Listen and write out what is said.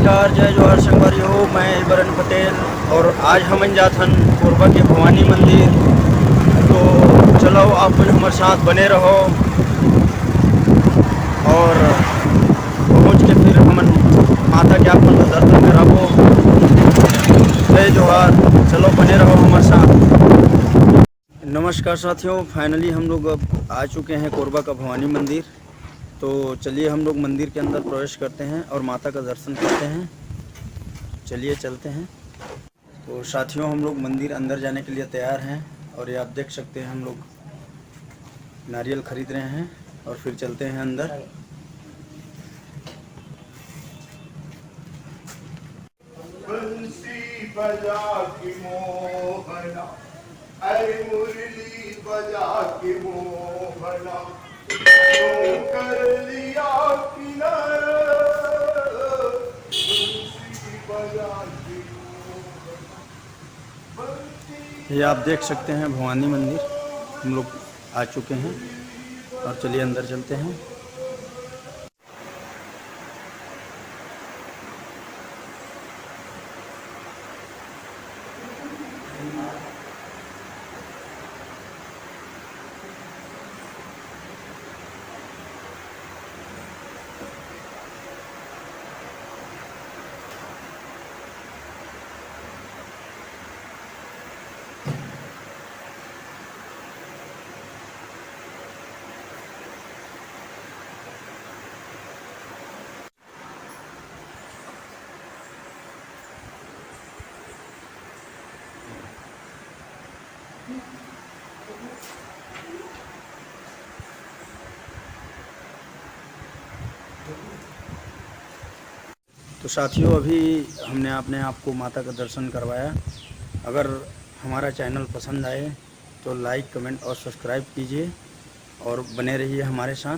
नमस्कार, जय जोहार संगवारी हो। मैं इबरन पटेल और आज हम जाथन कोरबा के भवानी मंदिर। तो चलो आप हमारे साथ बने रहो और पहुँच के फिर हम माता के आपन दर्शन कराबो। जय जोहार, चलो बने रहो हमारे साथ। नमस्कार साथियों, फाइनली हम लोग अब आ चुके हैं कोरबा का भवानी मंदिर। तो चलिए हम लोग मंदिर के अंदर प्रवेश करते हैं और माता का दर्शन करते हैं। चलिए चलते हैं। तो साथियों, हम लोग मंदिर अंदर जाने के लिए तैयार हैं और ये आप देख सकते हैं हम लोग नारियल खरीद रहे हैं और फिर चलते हैं अंदर। बंसी बजा के मोहना, अरे मुरली बजा के मोहना, क्यों कर लिया किनारा, बंसी बजा के मोहना, ये आप देख सकते हैं भवानी मंदिर हम लोग आ चुके हैं और चलिए अंदर चलते हैं। तो साथियों, अभी हमने अपने आप को माता का दर्शन करवाया। अगर हमारा चैनल पसंद आए तो लाइक, कमेंट और सब्सक्राइब कीजिए और बने रहिए हमारे साथ।